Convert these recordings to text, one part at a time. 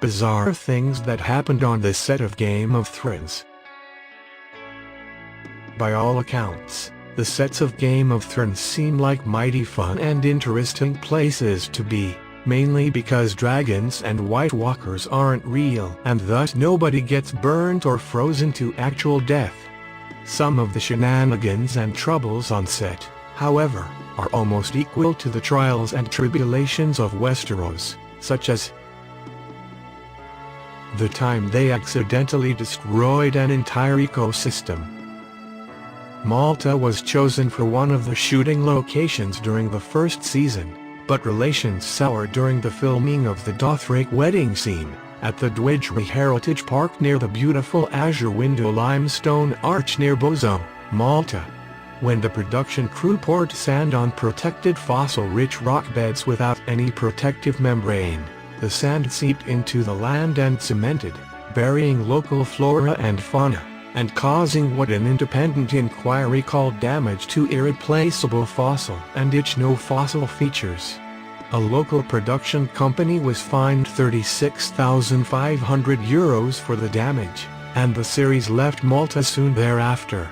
Bizarre things that happened on the set of Game of Thrones. By all accounts, the sets of Game of Thrones seem like mighty fun and interesting places to be, mainly because dragons and White Walkers aren't real and thus nobody gets burnt or frozen to actual death. Some of the shenanigans and troubles on set, however, are almost equal to the trials and tribulations of Westeros, such as the time they accidentally destroyed an entire ecosystem. Malta was chosen for one of the shooting locations during the first season, but relations soured during the filming of the Dothraki wedding scene at the Dwejdri Heritage Park near the beautiful azure window limestone arch near Bozo, Malta. When the production crew poured sand on protected fossil-rich rock beds without any protective membrane, the sand seeped into the land and cemented, burying local flora and fauna, and causing what an independent inquiry called damage to irreplaceable fossil and ichno-fossil features. A local production company was fined €36,500 for the damage, and the series left Malta soon thereafter.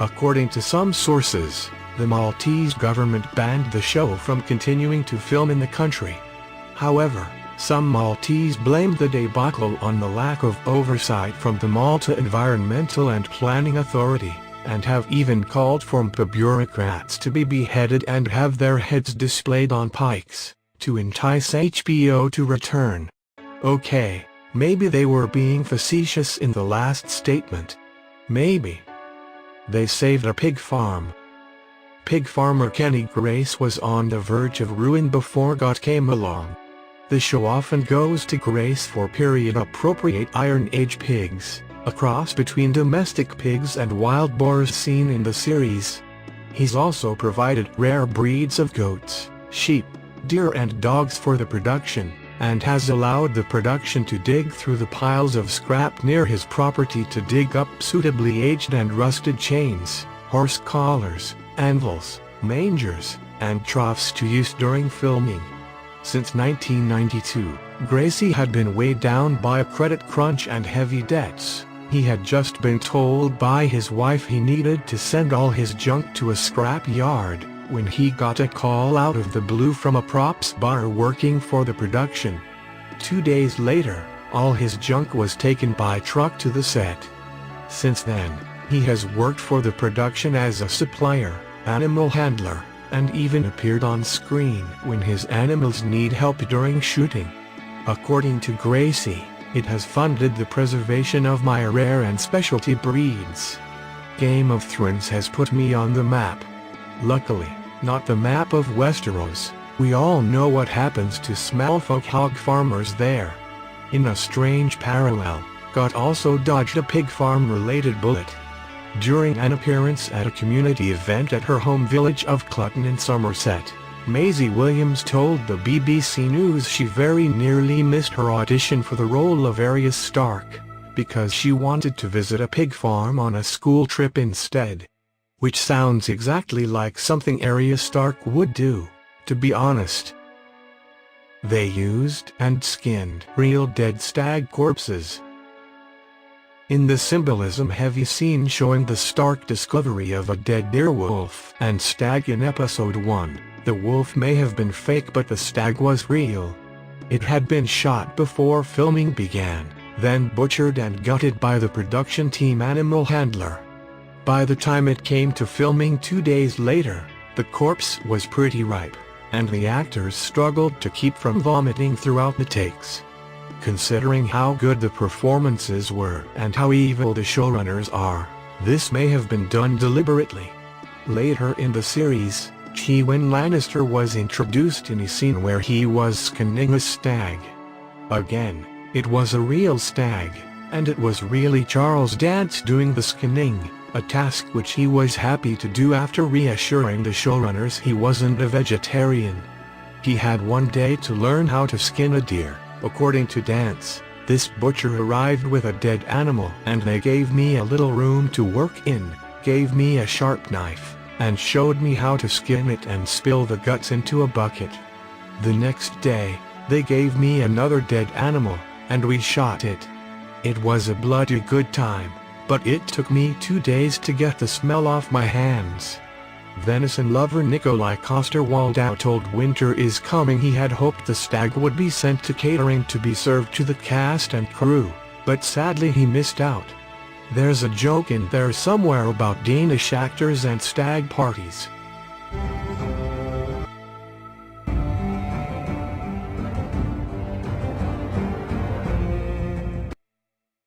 According to some sources, the Maltese government banned the show from continuing to film in the country. However, some Maltese blamed the debacle on the lack of oversight from the Malta Environmental and Planning Authority, and have even called for MPA bureaucrats to be beheaded and have their heads displayed on pikes, to entice HBO to return. Okay, maybe they were being facetious in the last statement. Maybe. They saved a pig farm. Pig farmer Kenny Grace was on the verge of ruin before God came along. The show often goes to Grace for period-appropriate Iron Age pigs, a cross between domestic pigs and wild boars seen in the series. He's also provided rare breeds of goats, sheep, deer and dogs for the production, and has allowed the production to dig through the piles of scrap near his property to dig up suitably aged and rusted chains, horse collars, anvils, mangers, and troughs to use during filming. Since 1992, Gracie had been weighed down by a credit crunch and heavy debts. He had just been told by his wife he needed to send all his junk to a scrap yard, when he got a call out of the blue from a props bar working for the production. 2 days later, all his junk was taken by truck to the set. Since then, he has worked for the production as a supplier, animal handler, and even appeared on screen when his animals need help during shooting. According to Gracie, it has funded the preservation of my rare and specialty breeds. Game of Thrones has put me on the map. Luckily, not the map of Westeros. We all know what happens to smallfolk hog farmers there. In a strange parallel, God also dodged a pig farm-related bullet. During an appearance at a community event at her home village of Clutton in Somerset, Maisie Williams told the BBC News she very nearly missed her audition for the role of Arya Stark, because she wanted to visit a pig farm on a school trip instead. Which sounds exactly like something Arya Stark would do, to be honest. They used and skinned real dead stag corpses. In the symbolism-heavy scene showing the Stark discovery of a dead werewolf and stag in Episode 1, the wolf may have been fake but the stag was real. It had been shot before filming began, then butchered and gutted by the production team animal handler. By the time it came to filming 2 days later, the corpse was pretty ripe, and the actors struggled to keep from vomiting throughout the takes. Considering how good the performances were and how evil the showrunners are, this may have been done deliberately. Later in the series, Tywin Lannister was introduced in a scene where he was skinning a stag. Again, it was a real stag, and it was really Charles Dance doing the skinning, a task which he was happy to do after reassuring the showrunners he wasn't a vegetarian. He had 1 day to learn how to skin a deer, according to Dance. This butcher arrived with a dead animal and they gave me a little room to work in, gave me a sharp knife, and showed me how to skin it and spill the guts into a bucket. The next day, they gave me another dead animal, and we shot it. It was a bloody good time, but it took me 2 days to get the smell off my hands." Venison lover Nikolai Coster-Waldau told Winter is Coming he had hoped the stag would be sent to catering to be served to the cast and crew, but sadly he missed out. There's a joke in there somewhere about Danish actors and stag parties.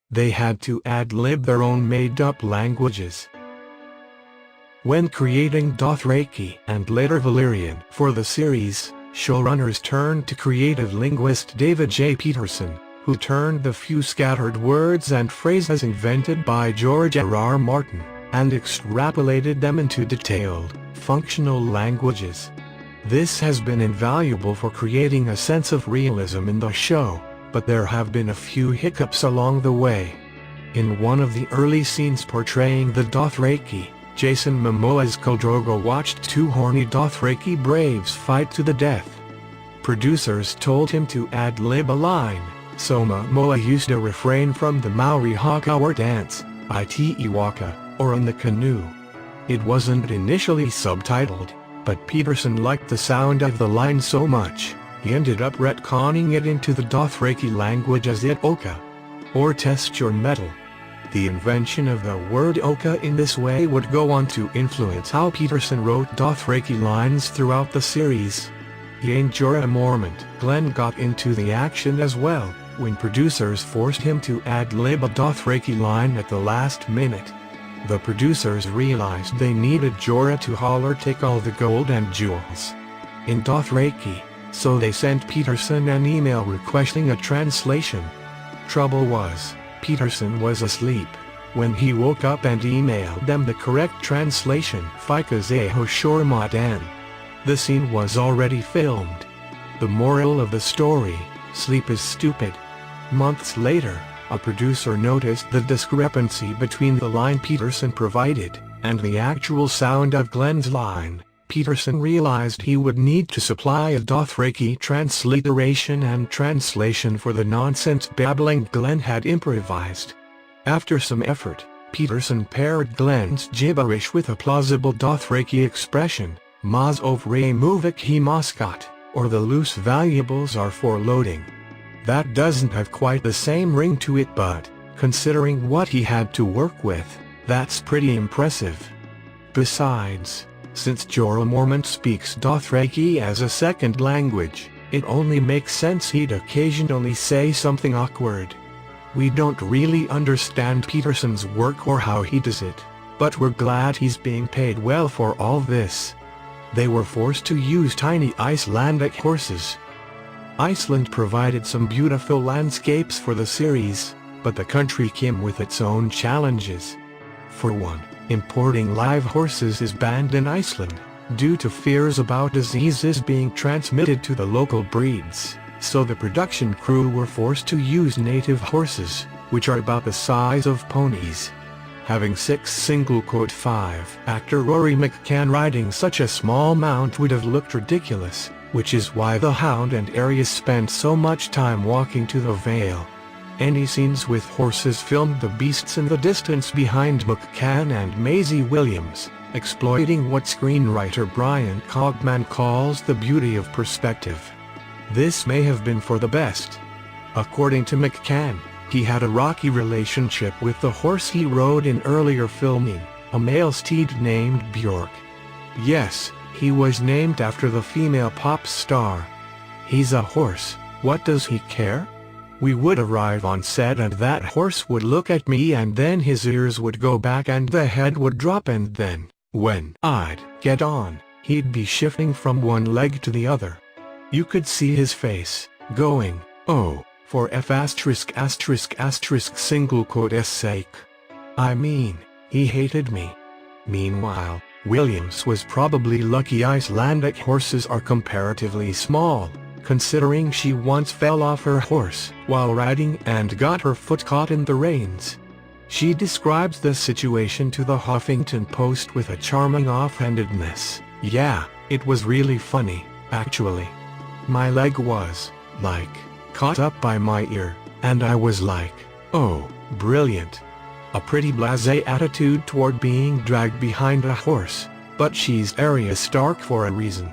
They had to ad-lib their own made-up languages. When creating Dothraki and later Valyrian for the series, showrunners turned to creative linguist David J. Peterson, who turned the few scattered words and phrases invented by George R.R. Martin, and extrapolated them into detailed, functional languages. This has been invaluable for creating a sense of realism in the show, but there have been a few hiccups along the way. In one of the early scenes portraying the Dothraki, Jason Momoa's Khal Drogo watched 2 horny Dothraki braves fight to the death. Producers told him to ad-lib a line, so Momoa used a refrain from the Maori haka dance, "Ite waka," or "in the canoe." It wasn't initially subtitled, but Peterson liked the sound of the line so much, he ended up retconning it into the Dothraki language as "it oka," or "test your mettle." The invention of the word oka in this way would go on to influence how Peterson wrote Dothraki lines throughout the series. In Jorah Mormont, Glenn got into the action as well, when producers forced him to ad-lib a Dothraki line at the last minute. The producers realized they needed Jorah to holler "take all the gold and jewels" in Dothraki, so they sent Peterson an email requesting a translation. Trouble was, Peterson was asleep when he woke up and emailed them the correct translation, Fikazeho Shormadan. The scene was already filmed. The moral of the story: sleep is stupid. Months later, a producer noticed the discrepancy between the line Peterson provided and the actual sound of Glenn's line. Peterson realized he would need to supply a Dothraki transliteration and translation for the nonsense babbling Glenn had improvised. After some effort, Peterson paired Glenn's gibberish with a plausible Dothraki expression, "Maz ovre muvik he mascot," or "the loose valuables are for loading." That doesn't have quite the same ring to it, but, considering what he had to work with, that's pretty impressive. Besides, since Jorah Mormont speaks Dothraki as a second language, it only makes sense he'd occasionally say something awkward. We don't really understand Peterson's work or how he does it, but we're glad he's being paid well for all this. They were forced to use tiny Icelandic horses. Iceland provided some beautiful landscapes for the series, but the country came with its own challenges. For one, importing live horses is banned in Iceland, due to fears about diseases being transmitted to the local breeds, so the production crew were forced to use native horses, which are about the size of ponies. Having 6 actor Rory McCann riding such a small mount would have looked ridiculous, which is why the Hound and Arya spent so much time walking to the Vale. Any scenes with horses filmed the beasts in the distance behind McCann and Maisie Williams, exploiting what screenwriter Brian Cogman calls the beauty of perspective. This may have been for the best. According to McCann, he had a rocky relationship with the horse he rode in earlier filming, a male steed named Bjork. Yes, he was named after the female pop star. He's a horse, what does he care? We would arrive on set and that horse would look at me and then his ears would go back and the head would drop, and then, when I'd get on, he'd be shifting from one leg to the other. You could see his face, going, "Oh, for F***s sake. I mean, he hated me." Meanwhile, Williams was probably lucky Icelandic horses are comparatively small, considering she once fell off her horse while riding and got her foot caught in the reins. She describes the situation to the Huffington Post with a charming offhandedness. "Yeah, it was really funny, actually. My leg was, like, caught up by my ear, And I was like, oh, brilliant. A pretty blasé attitude toward being dragged behind a horse, but she's Arya Stark for a reason.